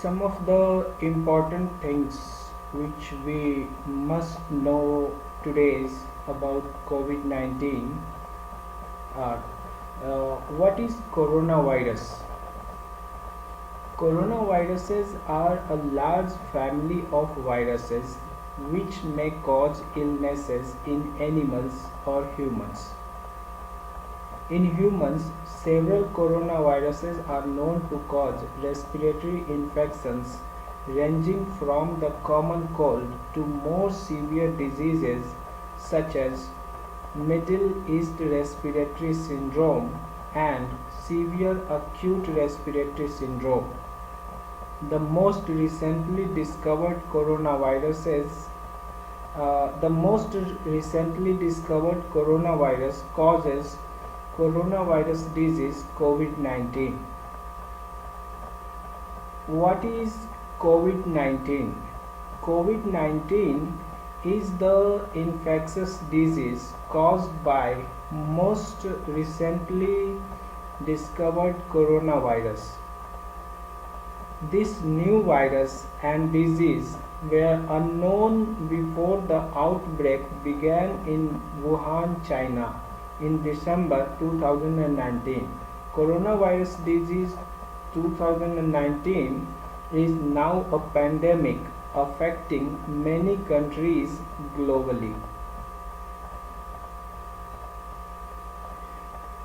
Some of the important things which we must know today about COVID 19 are what is coronavirus? Coronaviruses are a large family of viruses which may cause illnesses in animals or humans. In humans, several coronaviruses are known to cause respiratory infections ranging from the common cold to more severe diseases such as Middle East Respiratory Syndrome and severe acute respiratory syndrome. The most recently discovered coronaviruses the most recently discovered coronavirus causes coronavirus disease COVID-19. What is COVID-19? COVID-19 is the infectious disease caused by most recently discovered coronavirus. This new virus and disease were unknown before the outbreak began in Wuhan, China in December 2019. Coronavirus disease 2019 is now a pandemic affecting many countries globally.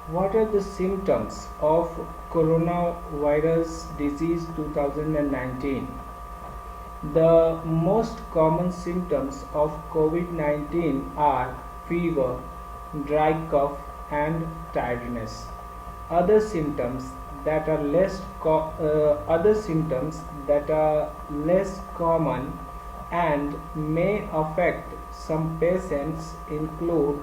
What are the symptoms of coronavirus disease 2019? The most common symptoms of COVID-19 are fever, dry cough, and tiredness. Other symptoms that are less common and may affect some patients include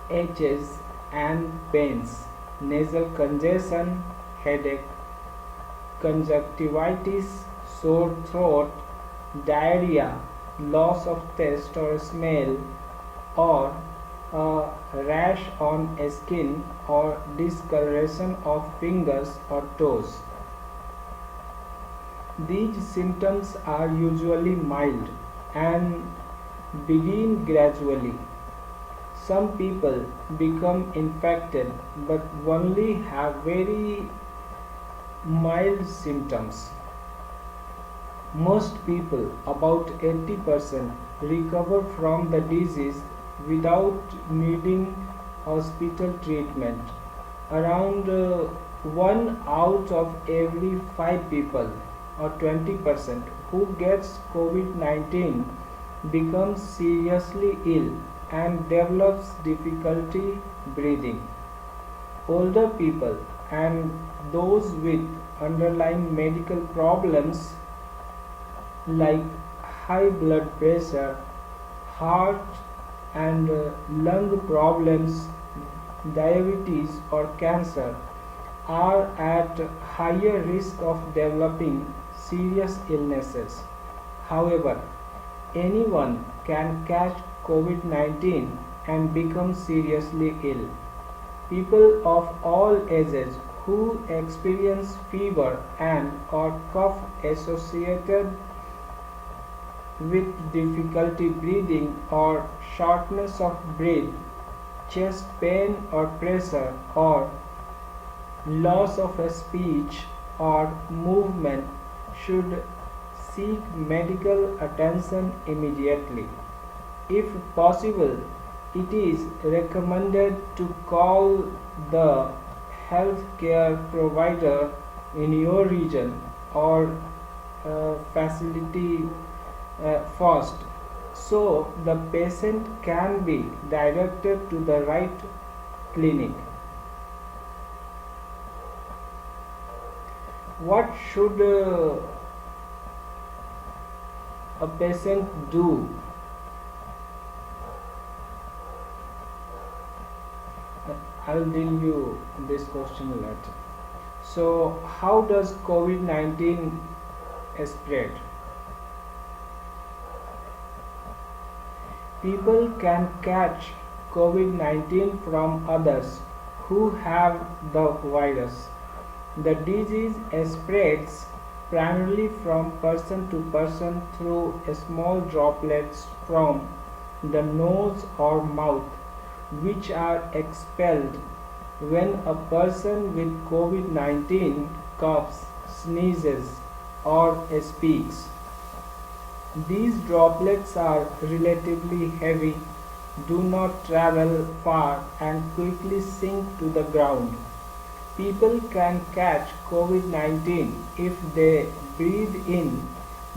itches and pains, nasal congestion, headache, conjunctivitis, sore throat, diarrhea, loss of taste or smell, or a rash on skin or discoloration of fingers or toes. These symptoms are usually mild and begin gradually. Some people become infected but only have very mild symptoms. Most people, about 80%, recover from the disease without needing hospital treatment. Around 1 out of every 5 people, or 20%, who gets COVID-19 becomes seriously ill and develops difficulty breathing. Older people and those with underlying medical problems like high blood pressure, heart and lung problems, diabetes or cancer are at higher risk of developing serious illnesses. However, anyone can catch COVID-19 and become seriously ill. People of all ages who experience fever and or cough associated with difficulty breathing or shortness of breath, chest pain or pressure, or loss of speech or movement should seek medical attention immediately. If possible, it is recommended to call the healthcare provider in your region or facility first, so the patient can be directed to the right clinic. What should a patient do? I will deal you this question later. So, how does COVID-19 spread? People can catch COVID-19 from others who have the virus. The disease spreads primarily from person to person through small droplets from the nose or mouth, which are expelled when a person with COVID 19 coughs, sneezes, or speaks. These droplets are relatively heavy, do not travel far, and quickly sink to the ground. People can catch COVID 19 if they breathe in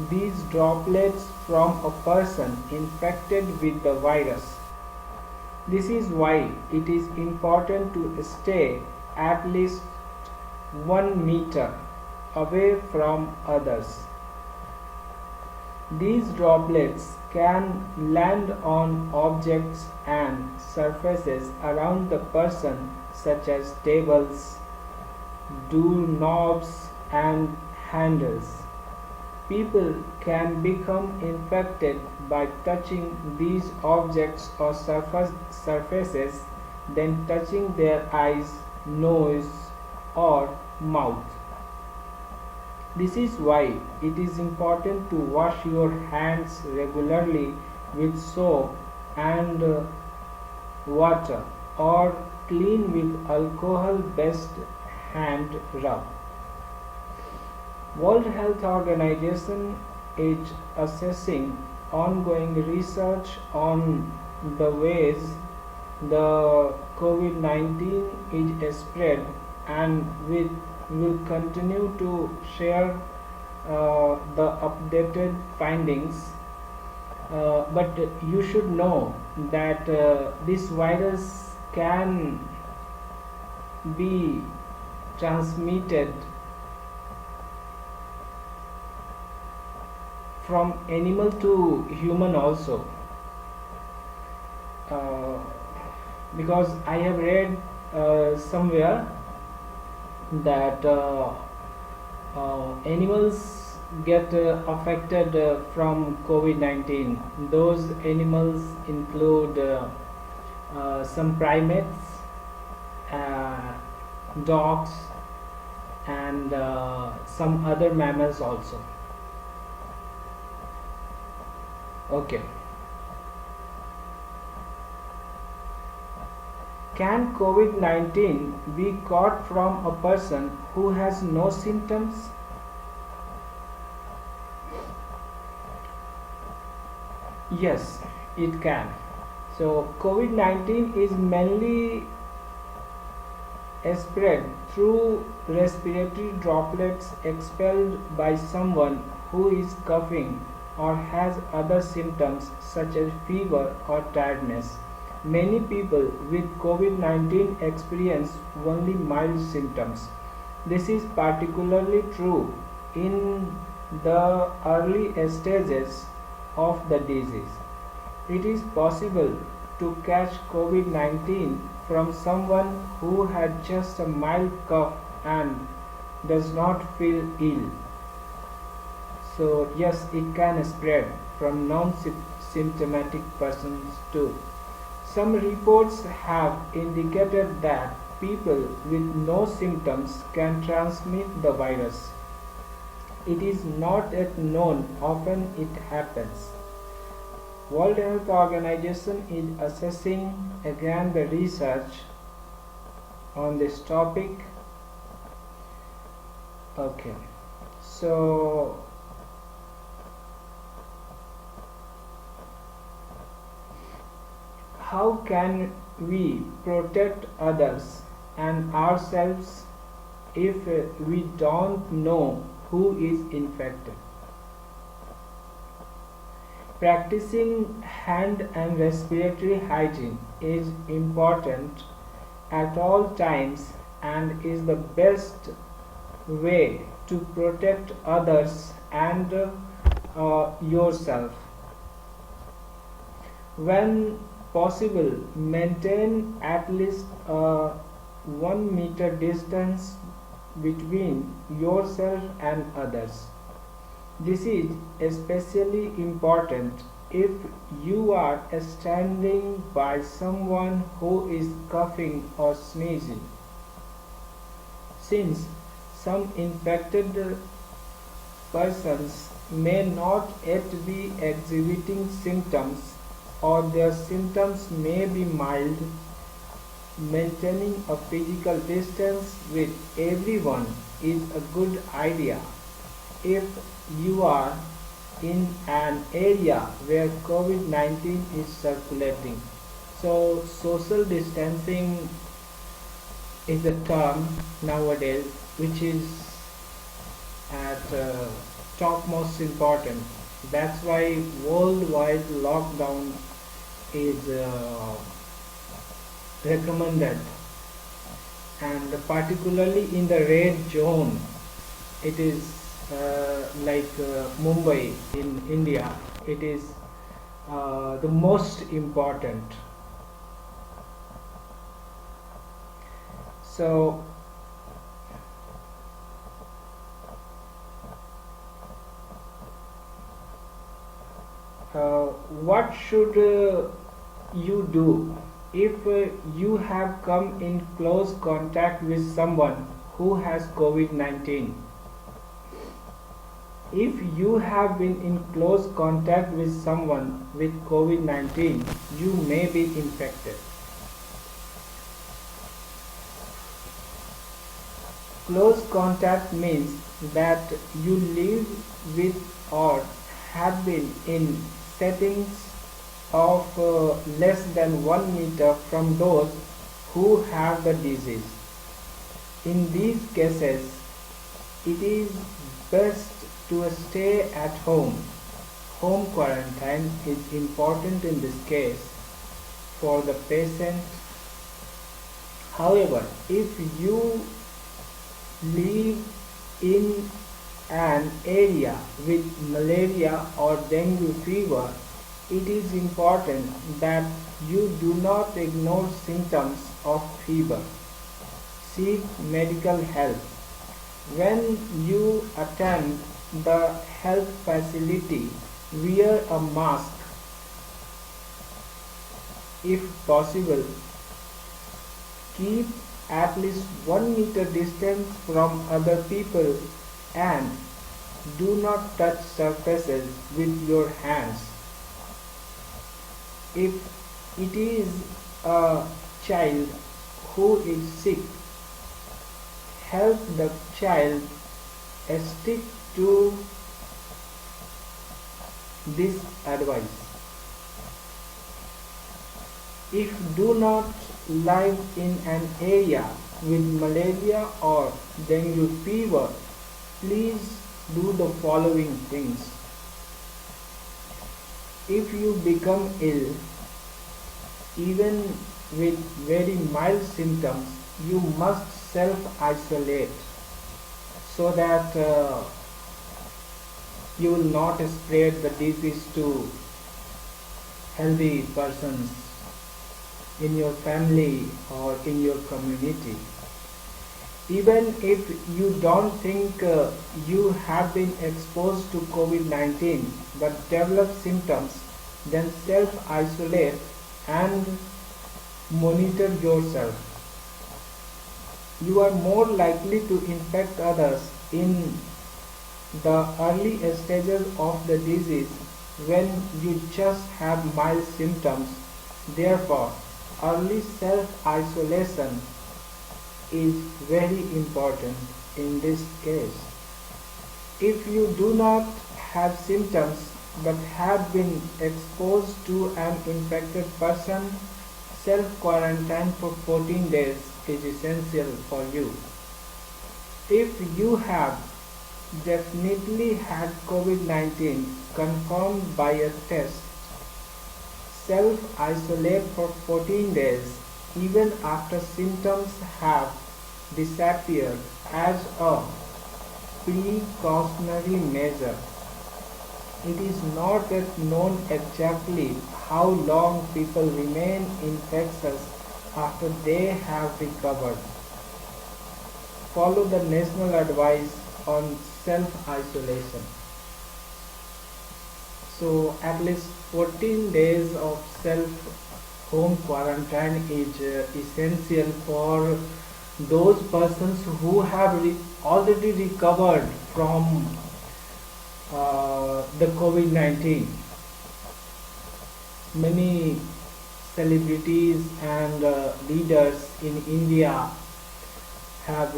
these droplets from a person infected with the virus. This is why it is important to stay at least 1 meter away from others. These droplets can land on objects and surfaces around the person, such as tables, doorknobs, and handles. People can become infected by touching these objects or surfaces, then touching their eyes, nose, or mouth. This is why it is important to wash your hands regularly with soap and water, or clean with alcohol based hand rub. World Health Organization is assessing ongoing research on the ways the COVID-19 is spread, and will continue to share the updated findings. But you should know that this virus can be transmitted from animal to human also, uh, because I have read somewhere that animals get affected from COVID-19. Those animals include some primates, uh, dogs, and some other mammals also. Okay. Can COVID 19 be caught from a person who has no symptoms? Yes, it can. So, COVID 19 is mainly spread through respiratory droplets expelled by someone who is coughing or has other symptoms such as fever or tiredness. Many people with COVID 19 experience only mild symptoms. This is particularly true in the early stages of the disease. It is possible to catch COVID 19 from someone who had just a mild cough and does not feel ill. So, yes, it can spread from non symptomatic persons too. Some reports have indicated that people with no symptoms can transmit the virus. It is not yet known often it happens. World Health Organization is assessing again the research on this topic. Okay, so how can we protect others and ourselves if we don't know who is infected? Practicing hand and respiratory hygiene is important at all times and is the best way to protect others and yourself. When possible, maintain at least a 1 meter distance between yourself and others. This is especially important if you are standing by someone who is coughing or sneezing, since some infected persons may not yet be exhibiting symptoms or their symptoms may be mild. Maintaining a physical distance with everyone is a good idea if you are in an area where COVID-19 is circulating. So, social distancing is a term nowadays which is at topmost important. That's why worldwide lockdown is recommended, and particularly in the red zone, it is like Mumbai in India, it is the most important. So what should you do if you have come in close contact with someone who has COVID-19? If you have been in close contact with someone with COVID-19, you may be infected. Close contact means that you live with or have been in settings of less than 1 meter from those who have the disease. In these cases, it is best to stay at home. Home quarantine is important in this case for the patient. However, if you live in an area with malaria or dengue fever, it is important that you do not ignore symptoms of fever. Seek medical help. When you attend the health facility, wear a mask if possible. Keep at least 1 meter distance from other people and do not touch surfaces with your hands. If it is a child who is sick, help the child stick to this advice. If do not live in an area with malaria or dengue fever, please do the following things. If you become ill, even with very mild symptoms, you must self-isolate so that you will not spread the disease to healthy persons in your family or in your community. Even if you don't think you have been exposed to COVID-19 but develop symptoms, then self-isolate and monitor yourself. You are more likely to infect others in the early stages of the disease when you just have mild symptoms. Therefore, early self-isolation is very important in this case. If you do not have symptoms but have been exposed to an infected person, self-quarantine for 14 days is essential for you. If you have definitely had COVID-19 confirmed by a test, self-isolate for 14 days even after symptoms have disappeared as a precautionary measure. It is not yet known exactly how long people remain infectious after they have recovered. Follow the national advice on self-isolation. So at least 14 days of self home quarantine is essential for those persons who have already recovered from the COVID-19. Many celebrities and leaders in India have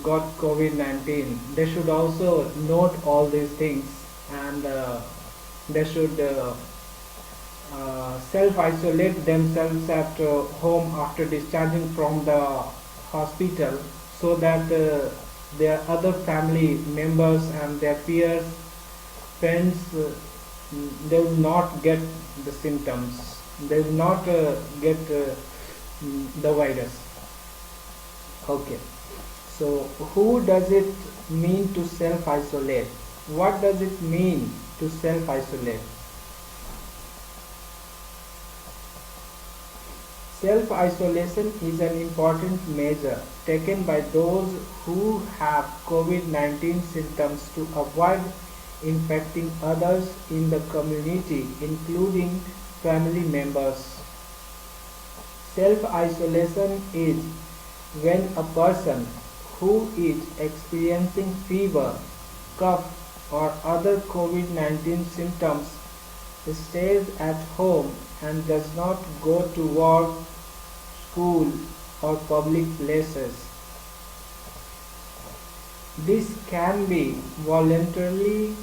got COVID-19. They should also note all these things, and they should self-isolate themselves at home after discharging from the hospital, so that their other family members and their peers, friends, they will not get the symptoms. They will not get the virus. Okay. So, who does it mean to self-isolate? What does it mean to self-isolate? Self-isolation is an important measure taken by those who have COVID-19 symptoms to avoid infecting others in the community, including family members. Self-isolation is when a person who is experiencing fever, cough, or other COVID-19 symptoms stays at home and does not go to work, school, or public places. This can be voluntarily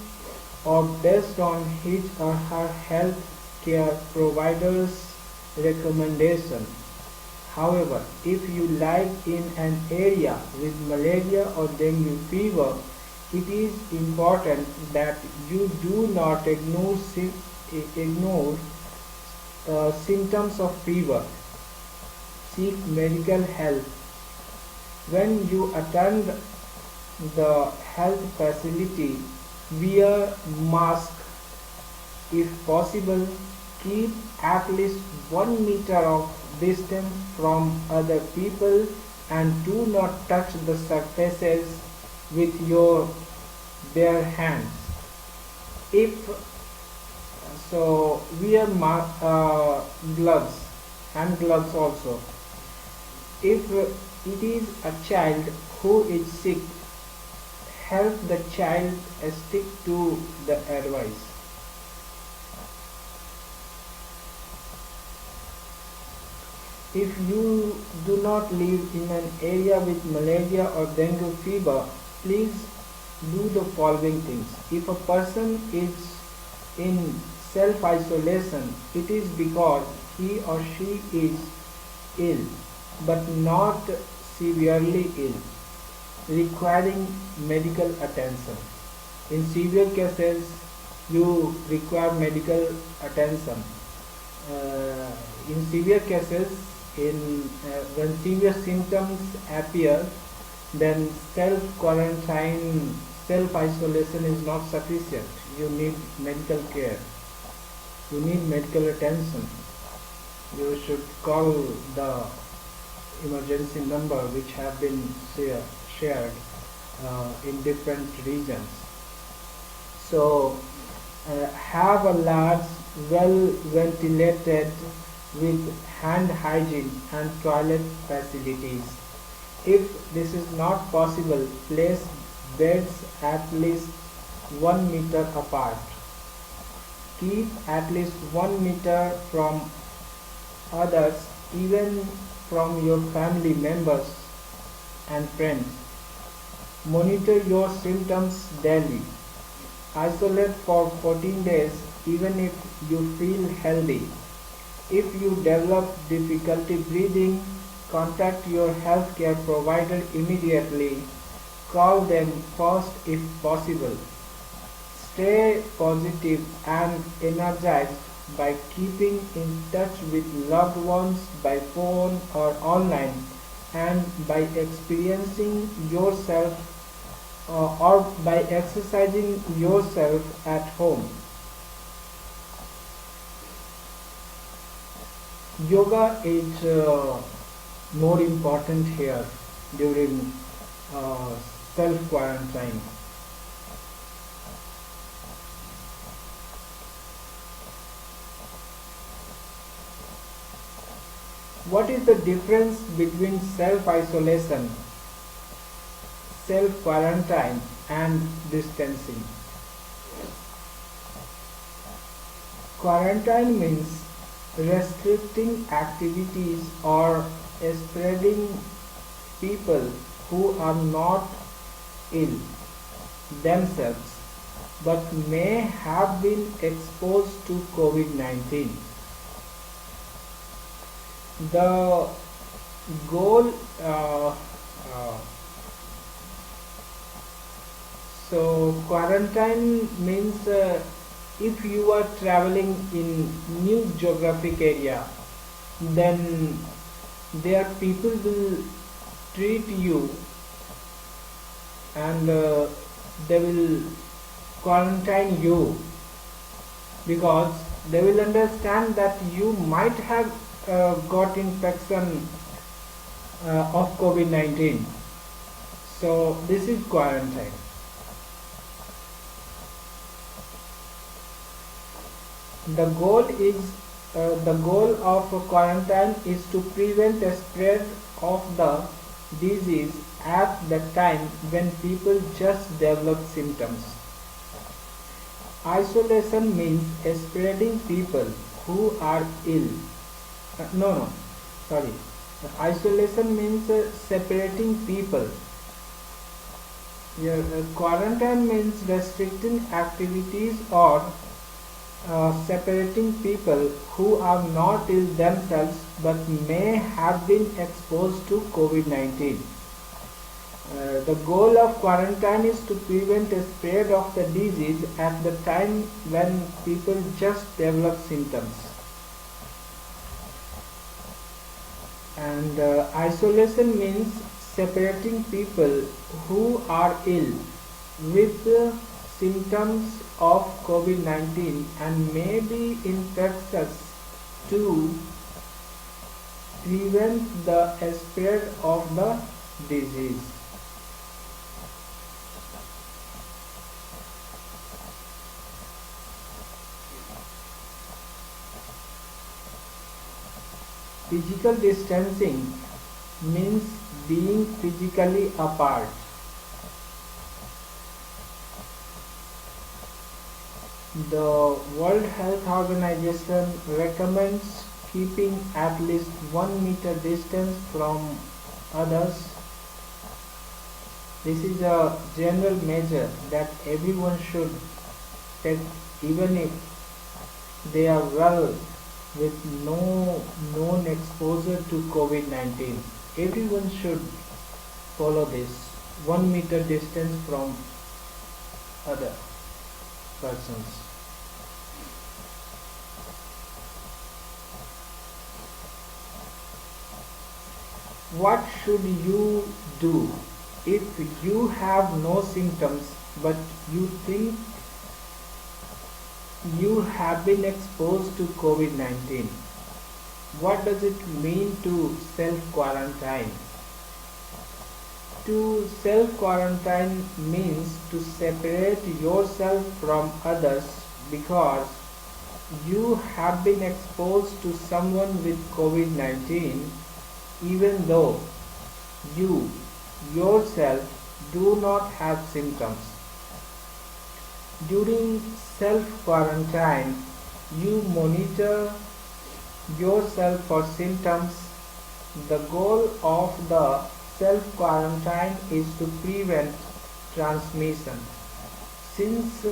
or based on his or her health care provider's recommendation. However, if you live in an area with malaria or dengue fever, it is important that you do not ignore symptoms of fever. Seek medical help. When you attend the health facility, wear mask if possible. Keep at least 1 meter of distance from other people and do not touch the surfaces with your bare hands. If so, wear gloves, hand gloves also. If it is a child who is sick, help the child stick to the advice. If you do not live in an area with malaria or dengue fever, please do the following things. If a person is in self-isolation, it is because he or she is ill, but not severely ill, requiring medical attention. In severe cases, you require medical attention. In severe cases, when severe symptoms appear, then self-quarantine, self-isolation is not sufficient. You need medical care. You need medical attention. You should call the emergency number which have been shared in different regions. So, have a large, well ventilated with hand hygiene and toilet facilities. If this is not possible, place beds at least 1 meter apart. Keep at least 1 meter from others, even from your family members and friends. Monitor your symptoms daily. Isolate for 14 days even if you feel healthy. If you develop difficulty breathing, contact your healthcare provider immediately. Call them first if possible. Stay positive and energized by keeping in touch with loved ones by phone or online, and by experiencing yourself or by exercising yourself at home. Yoga is more important here during self-quarantine. What is the difference between self-isolation, self-quarantine and distancing? Quarantine means restricting activities or spreading people who are not ill themselves but may have been exposed to COVID-19. The goal uh, so quarantine means if you are traveling in new geographic area, then there people will treat you and they will quarantine you because they will understand that you might have got infection of COVID-19. So this is quarantine. The goal of quarantine is to prevent the spread of the disease at the time when people just develop symptoms. Isolation means spreading people who are ill. No, sorry. Isolation means separating people. Here, quarantine means restricting activities or separating people who are not ill themselves but may have been exposed to COVID-19. The goal of quarantine is to prevent the spread of the disease at the time when people just develop symptoms. And isolation means separating people who are ill with symptoms of COVID-19 and may be infectious to prevent the spread of the disease. Physical distancing means being physically apart. The World Health Organization recommends keeping at least 1 meter distance from others. This is a general measure that everyone should take even if they are well with no known exposure to COVID-19. Everyone should follow this 1 meter distance from other persons. What should you do if you have no symptoms but you think you have been exposed to COVID-19? What does it mean to self-quarantine? To self-quarantine means to separate yourself from others because you have been exposed to someone with COVID-19 even though you yourself do not have symptoms. During self-quarantine, you monitor yourself for symptoms. The goal of the self-quarantine is to prevent transmission. Since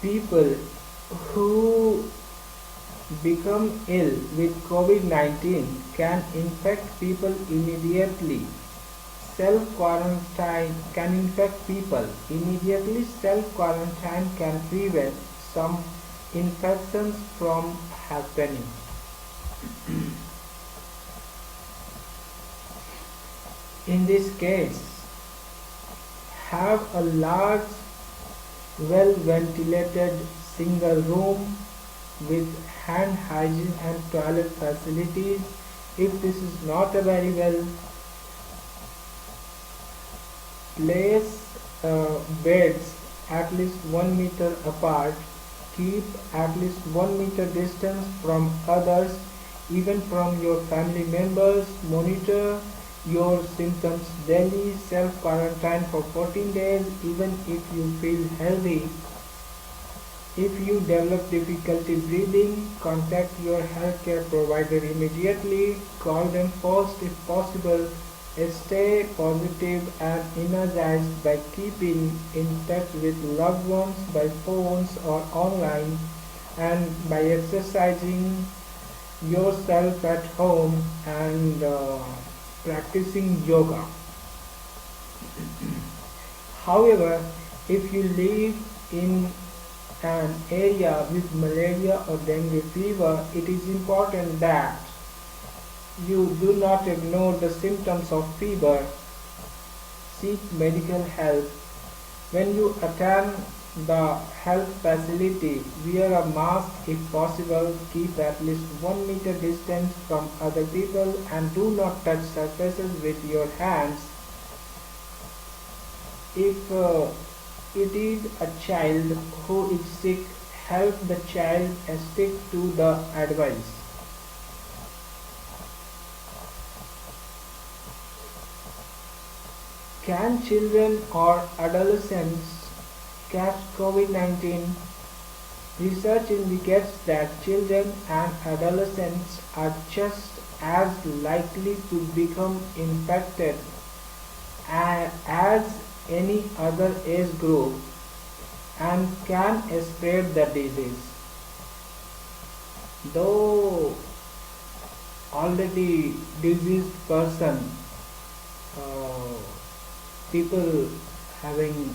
people who become ill with COVID-19 can infect people immediately, self-quarantine can infect people immediately. Self-quarantine can prevent some infections from happening. In this case, have a large, well-ventilated single room with hand hygiene and toilet facilities. If this is not very well, place beds at least 1 meter apart. Keep at least 1 meter distance from others. even from your family members. Monitor your symptoms daily. Self quarantine for 14 days even if you feel healthy. If you develop difficulty breathing, contact your healthcare provider immediately. Call them first if possible. Stay positive and energized by keeping in touch with loved ones by phones or online, and by exercising yourself at home and practicing yoga. However, if you live in an area with malaria or dengue fever, it is important that you do not ignore the symptoms of fever. Seek medical help. When you attend the health facility, wear a mask if possible, keep at least 1 meter distance from other people, and do not touch surfaces with your hands. If it is a child who is sick, help the child and stick to the advice. Can children or adolescents catch COVID-19? Research indicates that children and adolescents are just as likely to become infected as any other age group and can spread the disease. Though already diseased person, uh, people having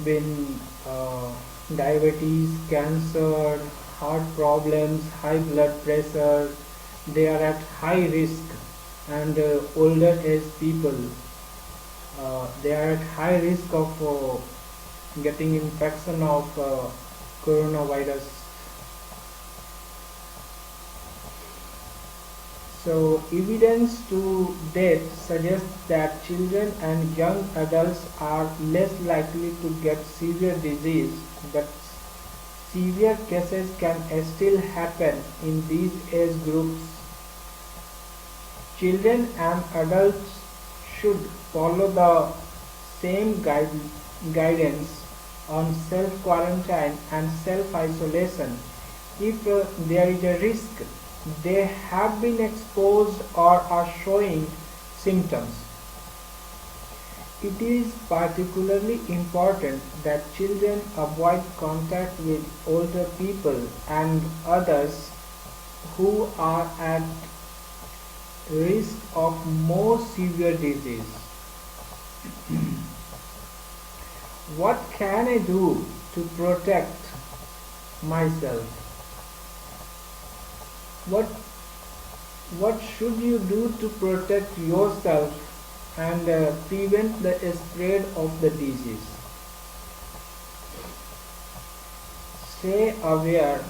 been diabetes, cancer, heart problems, high blood pressure, they are at high risk, and older age people, they are at high risk of getting infection of coronavirus. So, evidence to date suggests that children and young adults are less likely to get severe disease, but severe cases can still happen in these age groups. Children and adults should follow the same guidance on self quarantine and self isolation. If there is a risk, they have been exposed or are showing symptoms. It is particularly important that children avoid contact with older people and others who are at risk of more severe disease. What can I do to protect myself? What what should you do to protect yourself and prevent the spread of the disease? Stay aware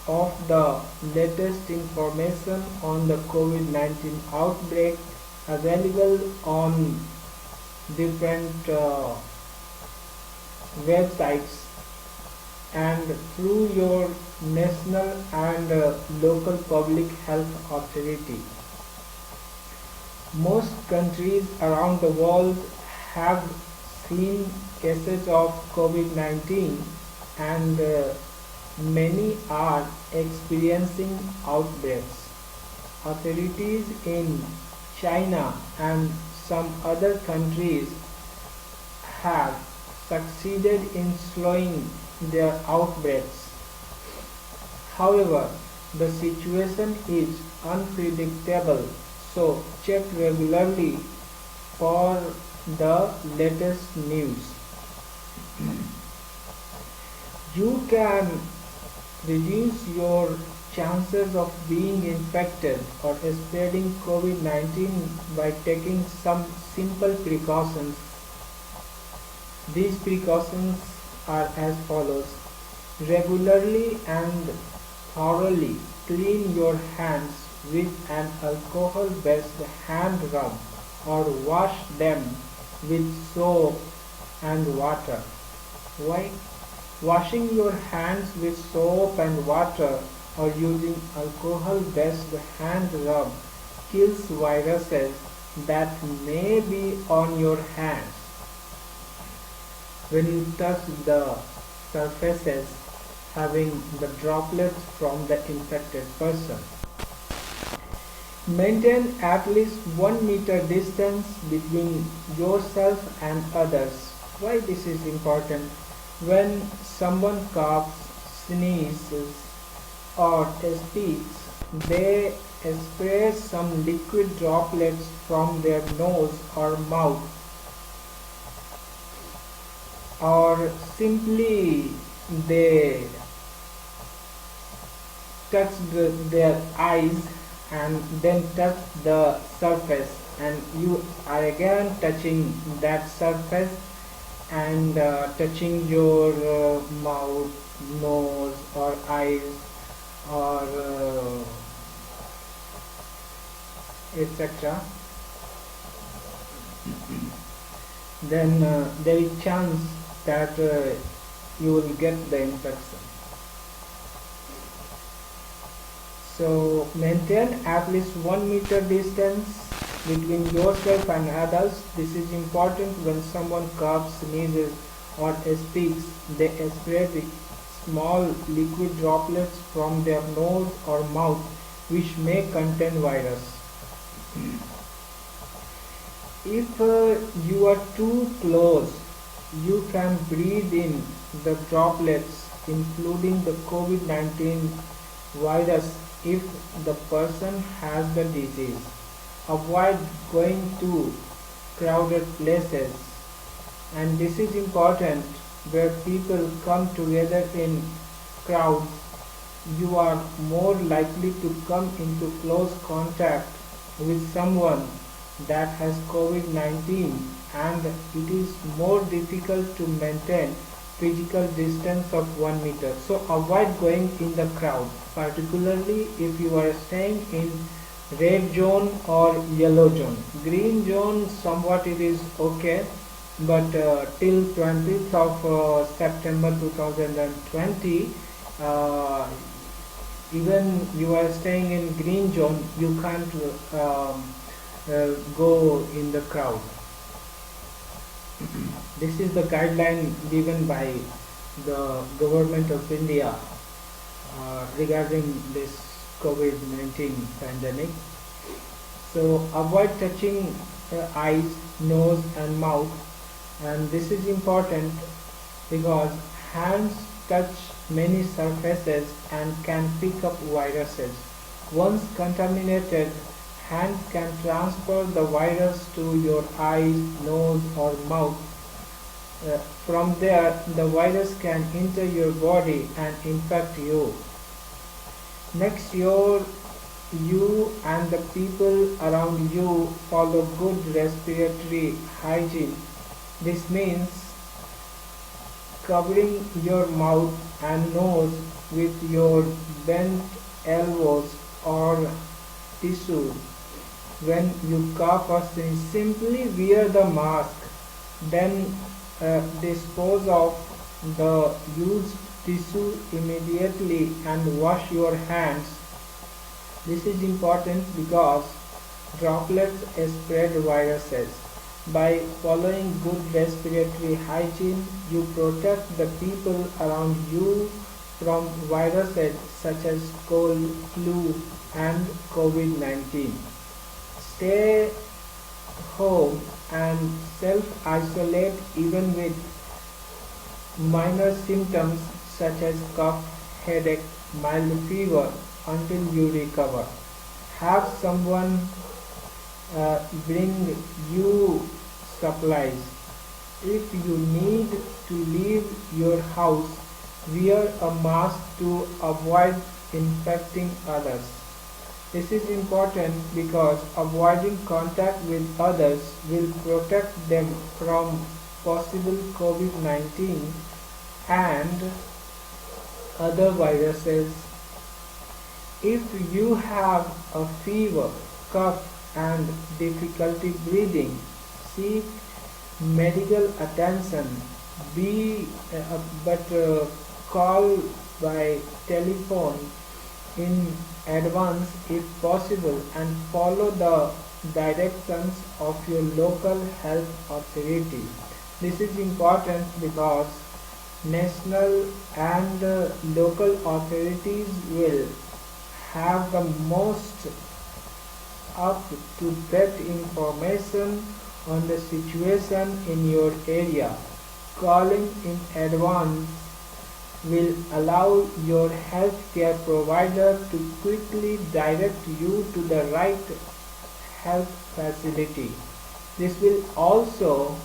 of the latest information on the COVID-19 outbreak available on different websites and through your national and local public health authority. Most countries around the world have seen cases of COVID-19, and many are experiencing outbreaks. Authorities in China and some other countries have succeeded in slowing their outbreaks. However, the situation is unpredictable, so check regularly for the latest news. You can reduce your chances of being infected or spreading COVID-19 by taking some simple precautions. These precautions are as follows. Regularly and thoroughly clean your hands with an alcohol-based hand rub or wash them with soap and water. Why? Washing your hands with soap and water or using alcohol-based hand rub kills viruses that may be on your hands when you touch the surfaces having the droplets from the infected person. Maintain at least 1 meter distance between yourself and others. Why this is important? When someone coughs, sneezes, or speaks, they spray some liquid droplets from their nose or mouth, or simply they touch their eyes and then touch the surface, and you are again touching that surface and touching your mouth, nose or eyes or etc. Then there is chance that you will get the infection. So maintain at least 1 meter distance between yourself and others. This is important when someone coughs, sneezes or speaks. They spray the small liquid droplets from their nose or mouth which may contain virus. If you are too close, you can breathe in the droplets including the COVID-19 virus if the person has the disease. Avoid going to crowded places, and this is important where people come together in crowds. You are more likely to come into close contact with someone that has COVID-19, and it is more difficult to maintain physical distance of 1 meter. So avoid going in the crowd, particularly if you are staying in red zone or yellow zone. Green zone somewhat it is okay, but till 20th of September 2020, even you are staying in green zone, you can't go in the crowd. This is the guideline given by the government of India regarding this COVID-19 pandemic. So avoid touching eyes, nose and mouth, and this is important because hands touch many surfaces and can pick up viruses. Once contaminated, hands can transfer the virus to your eyes, nose or mouth. From there, the virus can enter your body and infect you. Next, you and the people around you follow good respiratory hygiene. This means covering your mouth and nose with your bent elbows or tissue. When you cough or sneeze, simply wear the mask. Then dispose of the used tissue immediately and wash your hands. This is important because droplets spread viruses. By following good respiratory hygiene, you protect the people around you from viruses such as cold, flu and COVID-19. Stay home and self-isolate even with minor symptoms such as cough, headache, mild fever until you recover. Have someone bring you supplies. If you need to leave your house, wear a mask to avoid infecting others. This is important because avoiding contact with others will protect them from possible COVID-19 and other viruses. If you have a fever, cough and difficulty breathing, seek medical attention. But call by telephone in advance if possible and follow the directions of your local health authority. This is important because national and local authorities will have the most up to date information on the situation in your area. Calling in advance will allow your healthcare provider to quickly direct you to the right health facility. This will also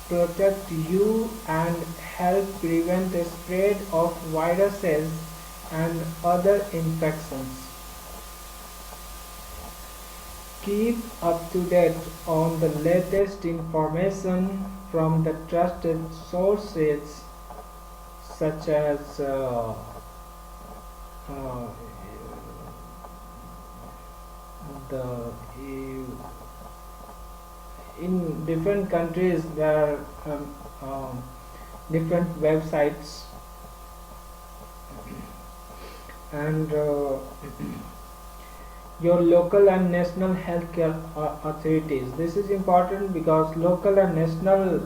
protect you and help prevent the spread of viruses and other infections. Keep up to date on the latest information from the trusted sources such as uh, the in different countries there are different websites and your local and national healthcare authorities. This is important because local and national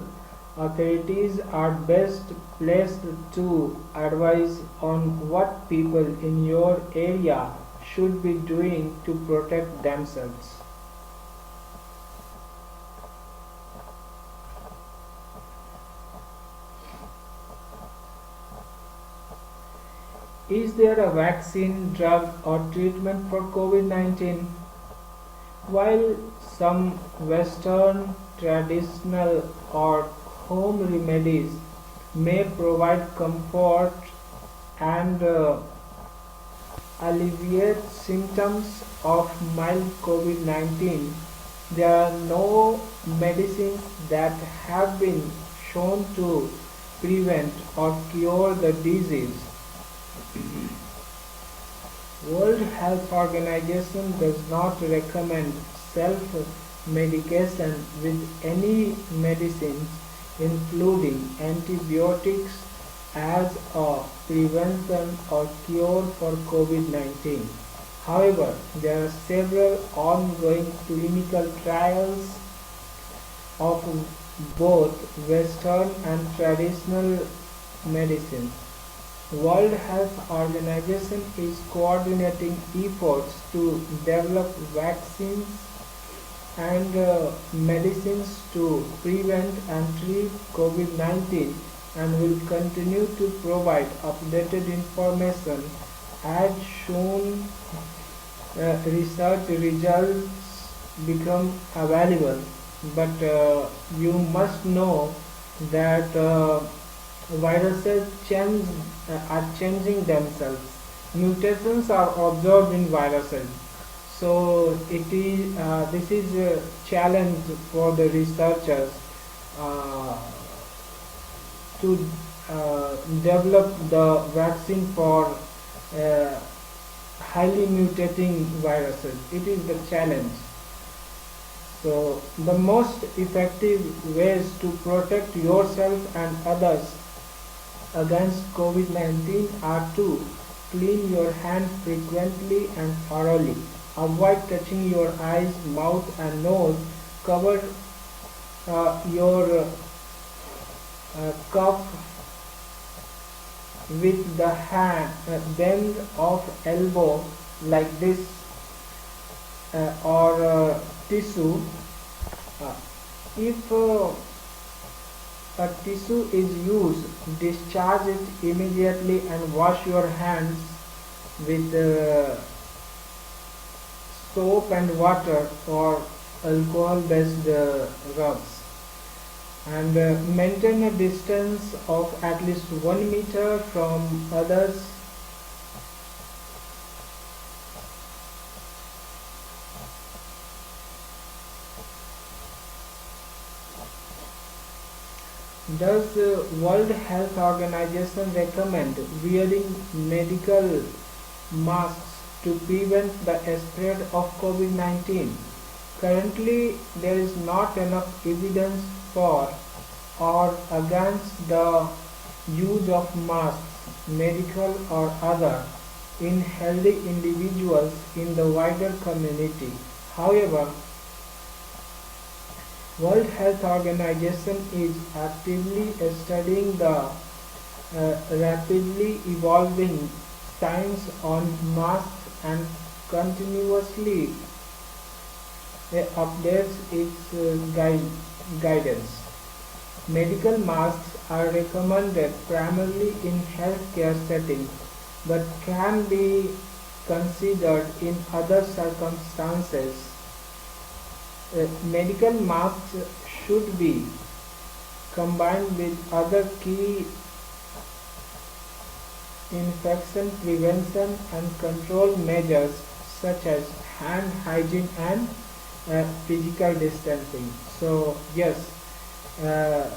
authorities are best placed to advise on what people in your area should be doing to protect themselves. Is there a vaccine, drug, or treatment for COVID 19? While some Western traditional or home remedies may provide comfort and alleviate symptoms of mild COVID 19, there are no medicines that have been shown to prevent or cure the disease. World Health Organization does not recommend self-medication with any medicines, including antibiotics, as a prevention or cure for COVID-19. However, there are several ongoing clinical trials of both Western and traditional medicines. World Health Organization is coordinating efforts to develop vaccines and medicines to prevent and treat COVID-19 and will continue to provide updated information as soon research results become available. But you must know that viruses are changing themselves. Mutations are observed in viruses. So this is a challenge for the researchers uh, to develop the vaccine for uh, highly mutating viruses. It is the challenge. So the most effective ways to protect yourself and others against COVID-19 are to clean your hands frequently and thoroughly. Avoid touching your eyes, mouth and nose. Cover your cup with the hand, bend of elbow like this or tissue. Uh, if a tissue is used, discharge it immediately and wash your hands with soap and water or alcohol based rubs. And maintain a distance of at least 1 meter from others. Does the World Health Organization recommend wearing medical masks to prevent the spread of COVID-19? Currently, there is not enough evidence for or against the use of masks, medical or other, in healthy individuals in the wider community. However, World Health Organization is actively studying the rapidly evolving science on masks and continuously updates its guidance. Medical masks are recommended primarily in healthcare settings but can be considered in other circumstances. Medical masks should be combined with other key infection prevention and control measures such as hand hygiene and physical distancing. So yes, uh,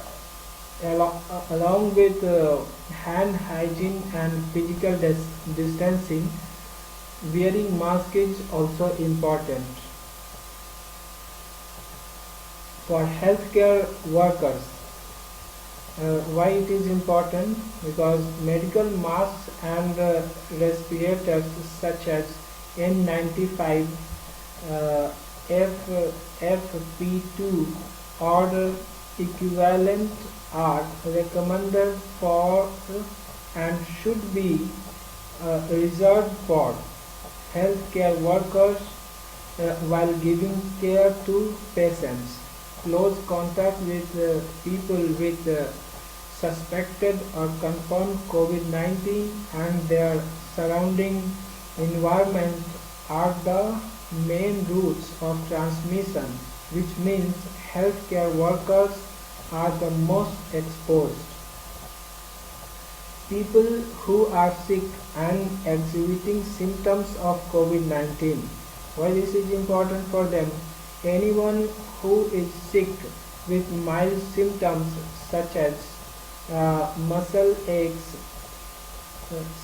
along with hand hygiene and physical distancing, wearing mask is also important for healthcare workers. Why it is important? Because medical masks and respirators such as N95, FFP2 or equivalent are recommended for and should be reserved for healthcare workers while giving care to patients. Close contact with people with suspected or confirmed COVID-19 and their surrounding environment are the main routes of transmission, which means healthcare workers are the most exposed. People who are sick and exhibiting symptoms of COVID-19. Why this is important for them? Anyone who is sick with mild symptoms such as muscle aches,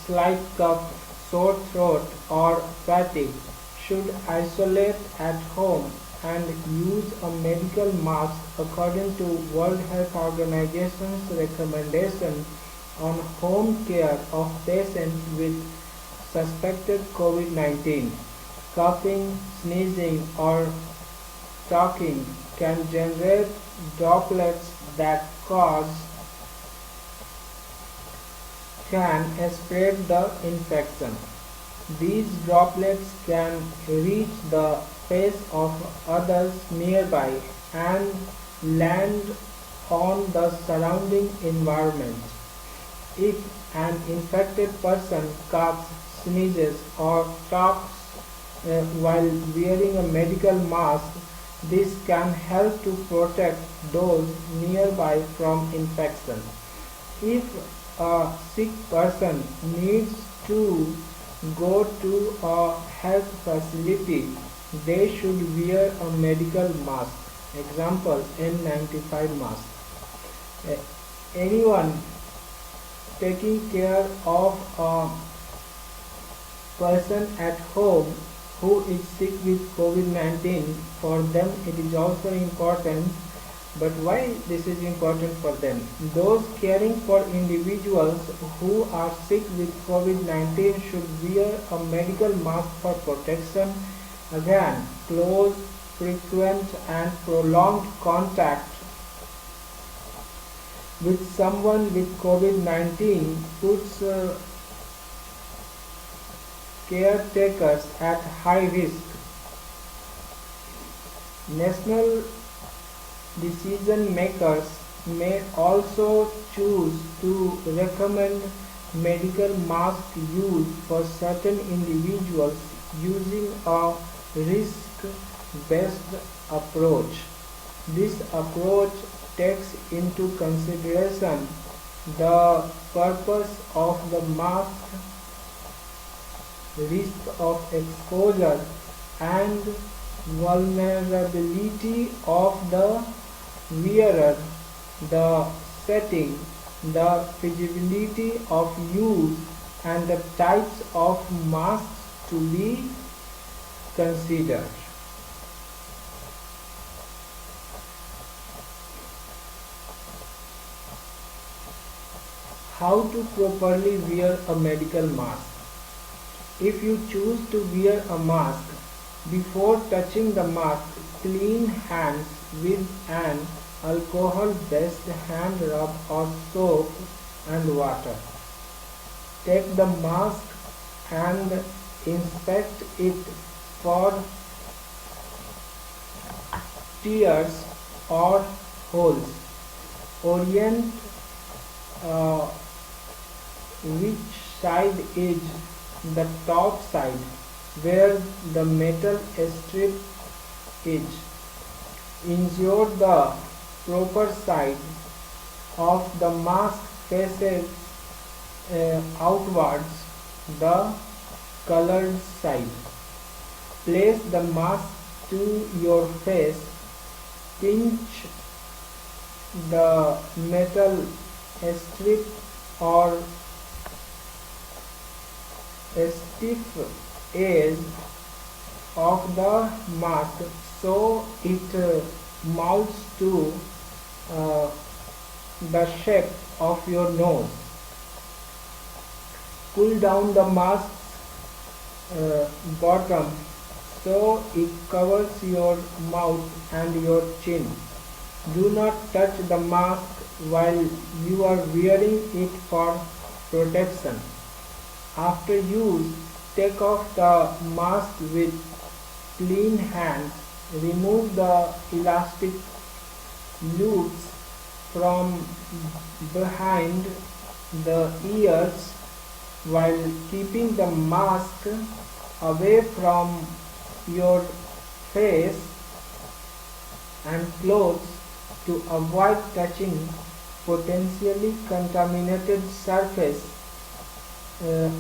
slight cough, sore throat or fatigue should isolate at home and use a medical mask according to World Health Organization's recommendation on home care of patients with suspected COVID-19. Coughing, sneezing or talking can generate droplets that can spread the infection. These droplets can reach the face of others nearby and land on the surrounding environment. If an infected person coughs, sneezes or talks while wearing a medical mask, this can help to protect those nearby from infection. If a sick person needs to go to a health facility, they should wear a medical mask. Example, N95 mask. Anyone taking care of a person at home who is sick with COVID-19, for them it is also important. But why this is important for them? Those caring for individuals who are sick with COVID-19 should wear a medical mask for protection. Again, close, frequent and prolonged contact with someone with COVID-19 puts caretakers at high risk. National decision makers may also choose to recommend medical mask use for certain individuals using a risk-based approach. This approach takes into consideration the purpose of the mask, risk of exposure and vulnerability of the wearer, the setting, the feasibility of use and the types of masks to be considered. How to properly wear a medical mask? If you choose to wear a mask, before touching the mask, clean hands with an alcohol-based hand rub or soap and water. Take the mask and inspect it for tears or holes. Orient uh, which side is the top side where the metal strip is. Ensure the proper side of the mask faces outwards, the colored side. Place the mask to your face. Pinch the metal strip or a stiff edge of the mask so it mounts to uh, the shape of your nose. Pull down the mask's bottom so it covers your mouth and your chin. Do not touch the mask while you are wearing it for protection. After use, take off the mask with clean hands. Remove the elastic loops from behind the ears while keeping the mask away from your face and clothes to avoid touching potentially contaminated surface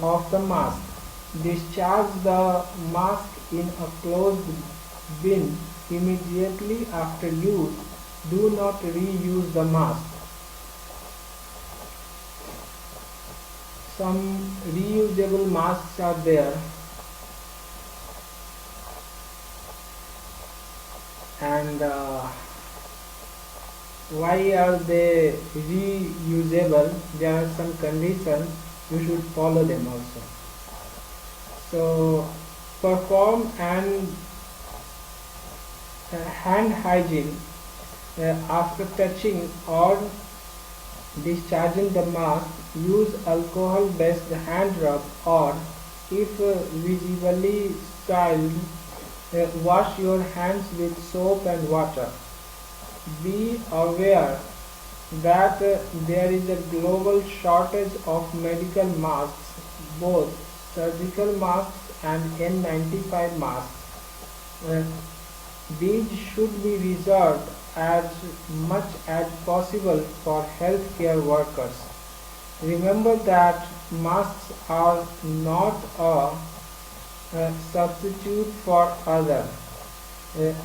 of the mask. Discharge the mask in a closed bin immediately after use. Do not reuse the mask. Some reusable masks are there, and why are they reusable? There are some conditions, you should follow them also. So perform and hand hygiene after touching or discharging the mask. Use alcohol based hand rub or, if visibly styled, wash your hands with soap and water. Be aware that there is a global shortage of medical masks, both surgical masks and N95 masks. These should be reserved as much as possible for healthcare workers. Remember that masks are not a substitute for other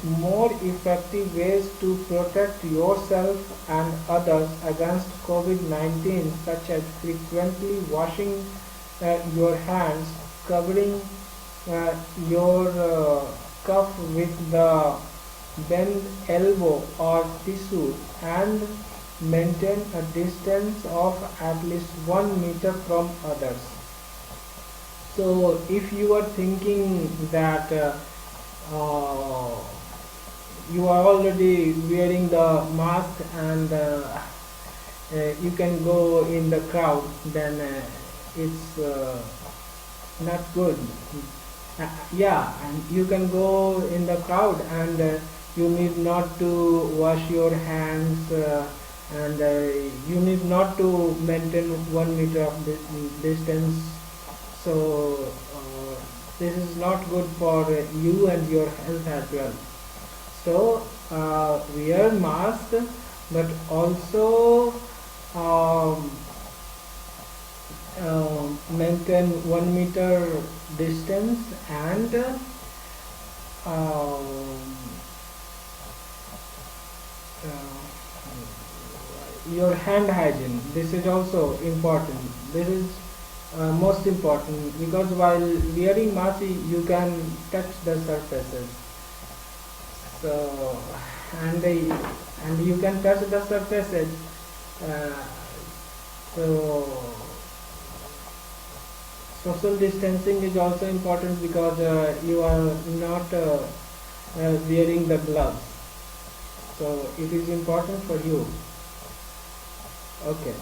more effective ways to protect yourself and others against COVID-19, such as frequently washing your hands, covering your cuff with the bent elbow or tissue, and maintain a distance of at least 1 meter from others. So if you are thinking that you are already wearing the mask and you can go in the crowd, then it's not good. Yeah, and you can go in the crowd and you need not to wash your hands and you need not to maintain 1 meter of distance. So this is not good for you and your health as well. So wear mask, but also maintain 1 meter distance and your hand hygiene. This is also important. This is most important, because while wearing mask you can touch the surfaces. So and you can touch the surfaces. Uh, so Social distancing is also important because you are not wearing the gloves, so it is important for you. Okay,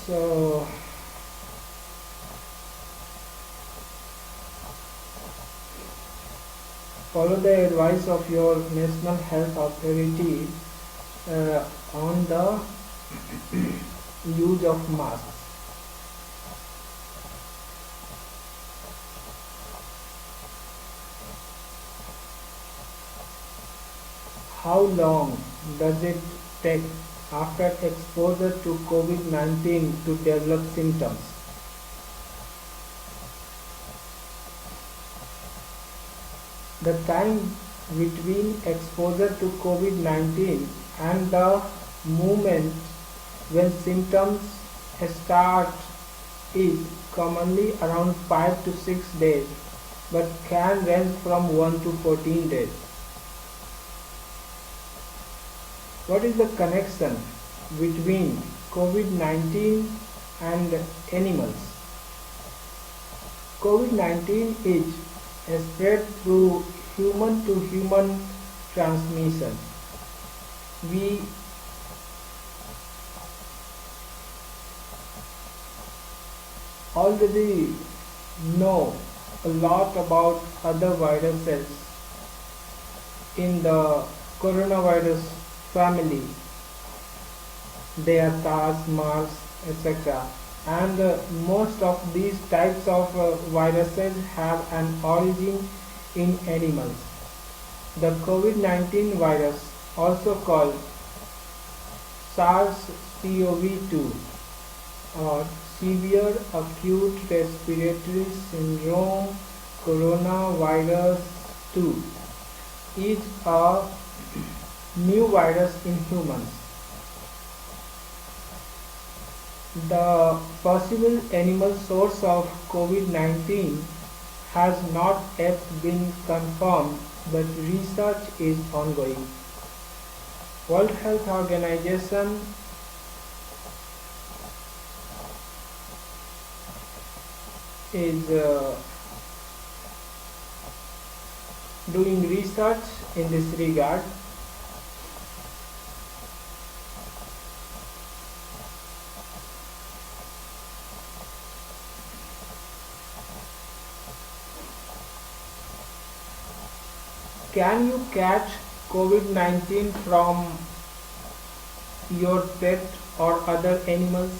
so follow the advice of your national health authority on the use of masks. How long does it take after exposure to COVID-19 to develop symptoms? The time between exposure to COVID-19 and the moment when symptoms start is commonly around 5 to 6 days, but can range from 1 to 14 days. What is the connection between COVID-19 and animals? COVID-19 is spread through human to human transmission. We already know a lot about other viruses in the coronavirus family. They are SARS, MERS, etc. And most of these types of viruses have an origin in animals. The COVID-19 virus, also called SARS-CoV-2 or Severe Acute Respiratory Syndrome Coronavirus 2, is a new virus in humans. The possible animal source of COVID-19 has not yet been confirmed, but research is ongoing. World Health Organization is doing research in this regard. Can you catch COVID-19 from your pet or other animals?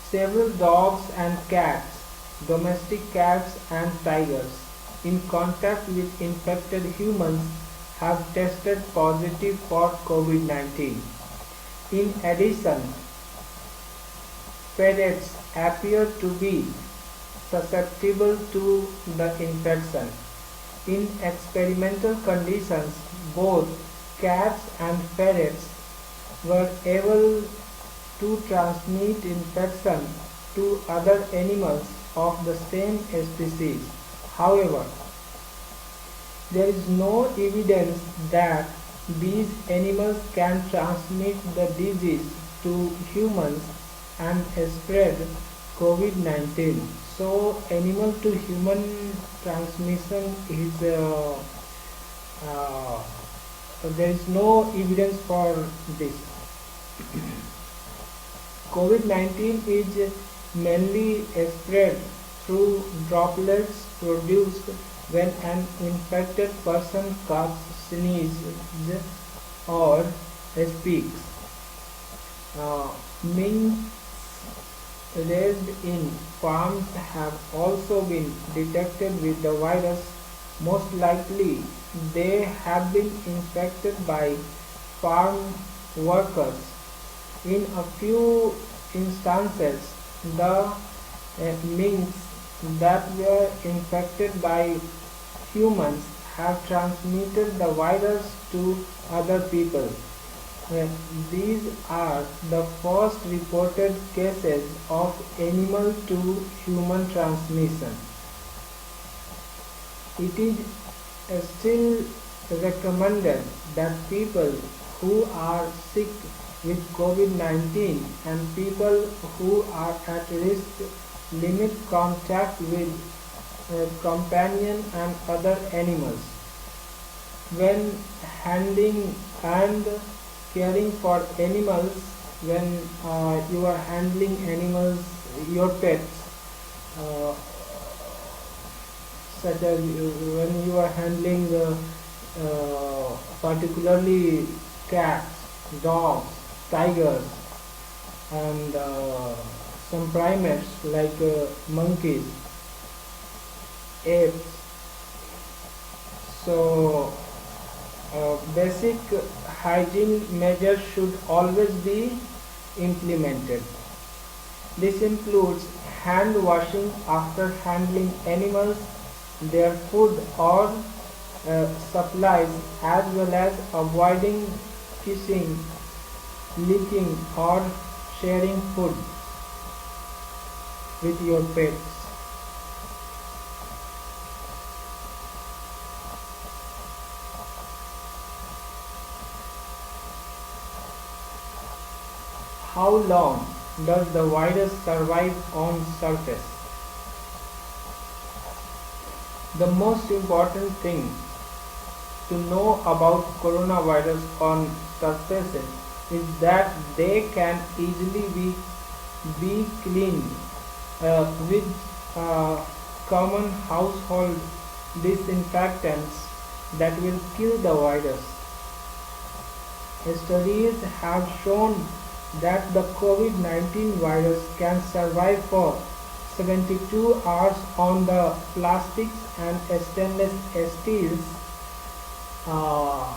Several dogs and cats, domestic cats and tigers, in contact with infected humans have tested positive for COVID-19. In addition, ferrets appear to be susceptible to the infection. In experimental conditions, both cats and ferrets were able to transmit infection to other animals of the same species. However, there is no evidence that these animals can transmit the disease to humans and spread COVID-19. So, animal to human transmission is there is no evidence for this. COVID-19 is mainly spread through droplets produced when an infected person coughs, sneezes, or speaks. Minks raised in farms have also been detected with the virus. Most likely, they have been infected by farm workers. In a few instances, the minks that were infected by humans have transmitted the virus to other people. These are the first reported cases of animal to human transmission. It is still recommended that people who are sick with COVID-19 and people who are at risk limit contact with companion and other animals. When handling and caring for animals, when you are handling animals, your pets, uh, such as when you are handling particularly cats, dogs, tigers, and some primates like monkeys, apes. So, basic hygiene measures should always be implemented. This includes hand washing after handling animals, their food or supplies, as well as avoiding kissing, licking, or sharing food with your pets. How long does the virus survive on surface? The most important thing to know about coronavirus on surfaces is that they can easily be cleaned with common household disinfectants that will kill the virus. Studies have shown that the COVID-19 virus can survive for 72 hours on the plastics and stainless steels. Uh,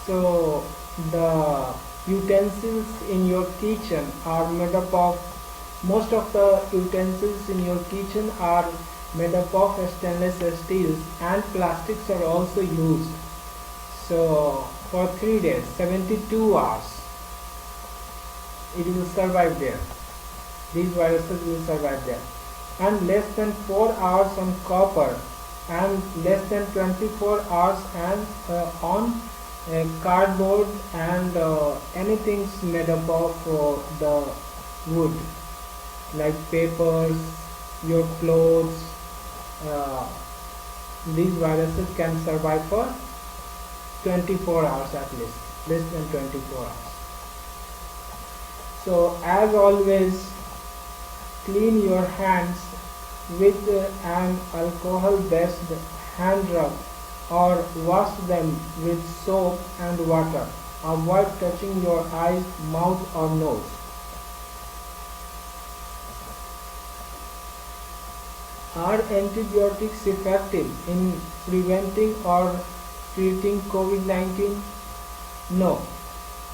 so the utensils in your kitchen are made up of most of the utensils in your kitchen are made up of stainless steels, and plastics are also used. So for 3 days, 72 hours, it will survive there. These viruses will survive there. And less than 4 hours on copper, and less than 24 hours and on cardboard and anything made up of the wood, like papers, your clothes. Uh, these viruses can survive for 24 hours at least, less than 24 hours. So as always, clean your hands with an alcohol based hand rub or wash them with soap and water. Avoid touching your eyes, mouth or nose. Are antibiotics effective in preventing or treating COVID-19? No.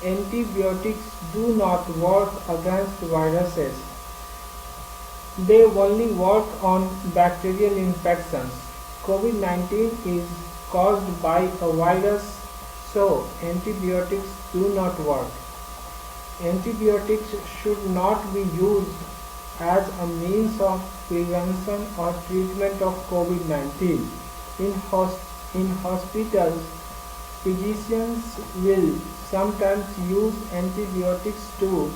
Antibiotics do not work against viruses. They only work on bacterial infections. COVID-19 is caused by a virus, so antibiotics do not work. Antibiotics should not be used as a means of prevention or treatment of COVID-19. In hospitals, physicians will sometimes use antibiotics to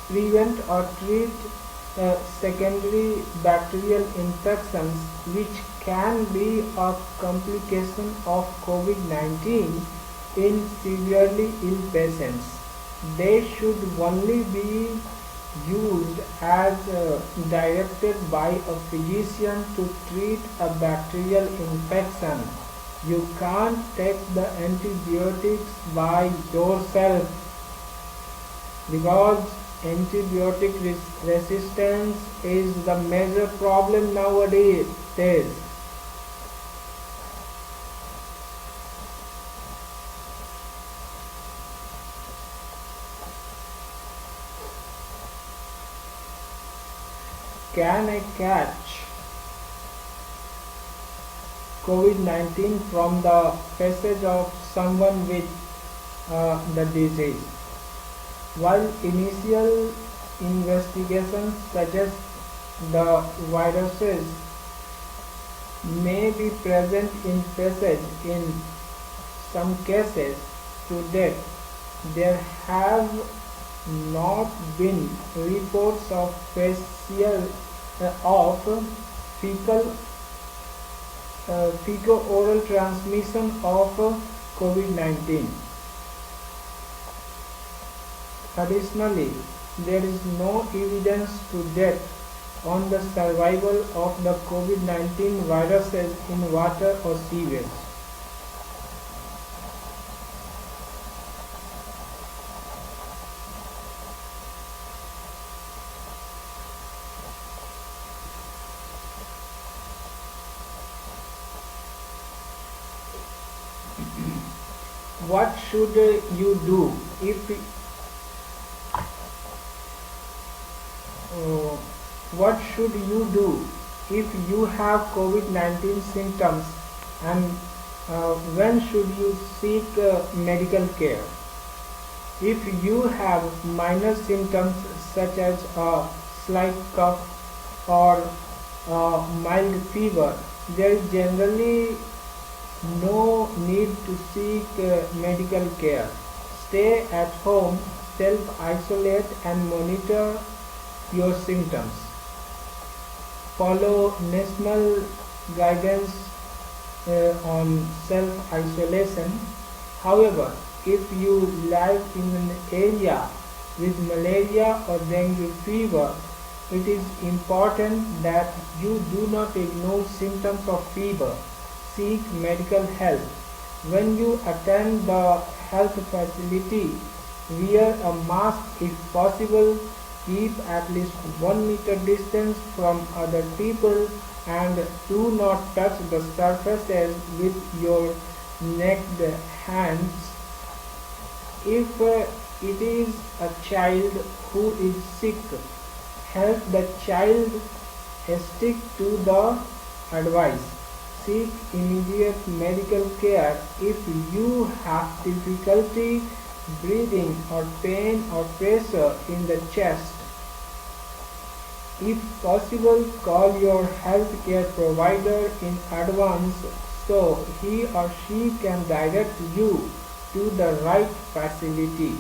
prevent or treat secondary bacterial infections, which can be a complication of COVID-19 in severely ill patients. They should only be used as directed by a physician to treat a bacterial infection. You can't take the antibiotics by yourself, because antibiotic resistance is the major problem nowadays. Can I catch COVID-19 from the passage of someone with the disease? While initial investigations suggest the viruses may be present in passage in some cases, to date, there have not been reports of fecal fecal-oral transmission of COVID-19. Additionally, there is no evidence to date on the survival of the COVID-19 viruses in water or sewage. What should you do if uh, what should you do if you have COVID-19 symptoms, and when should you seek medical care? If you have minor symptoms such as a slight cough or mild fever, there is generally no need to seek medical care. Stay at home, self-isolate and monitor your symptoms. Follow national guidance on self-isolation. However, if you live in an area with malaria or dengue fever, it is important that you do not ignore symptoms of fever. Seek medical help. When you attend the health facility, wear a mask if possible. Keep at least 1 meter distance from other people and do not touch the surfaces with your naked hands. If it is a child who is sick, help the child stick to the advice. Seek immediate medical care if you have difficulty breathing or pain or pressure in the chest. If possible, call your healthcare provider in advance so he or she can direct you to the right facility.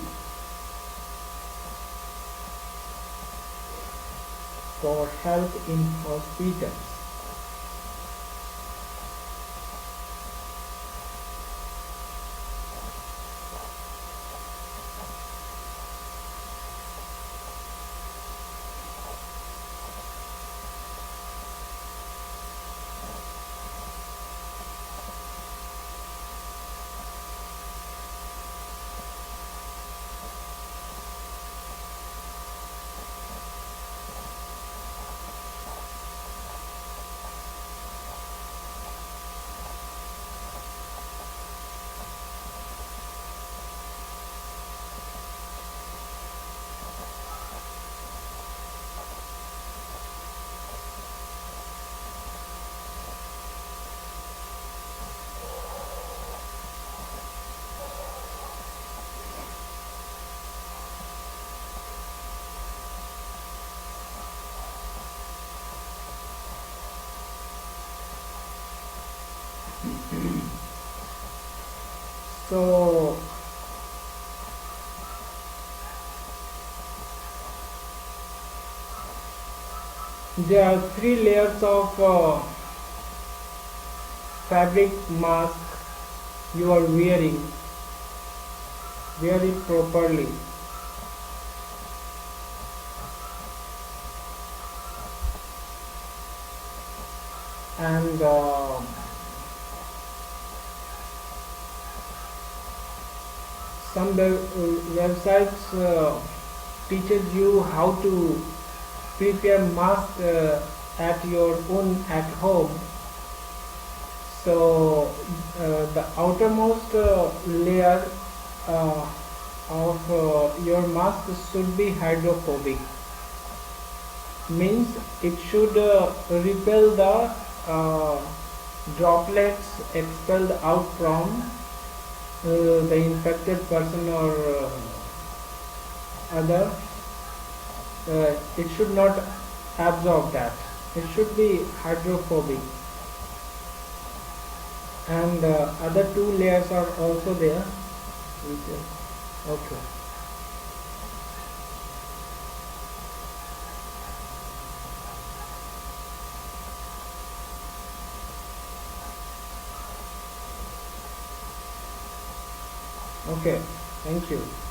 For help in hospitals. So there are 3 layers of fabric mask you are wearing. Wear it properly. And some websites teaches you how to prepare mask at your own at home. So the outermost layer of your mask should be hydrophobic, means it should repel the droplets expelled out from the infected person or other. It should not absorb that. It should be hydrophobic. And other 2 layers are also there. Retail. Okay. Okay. Thank you.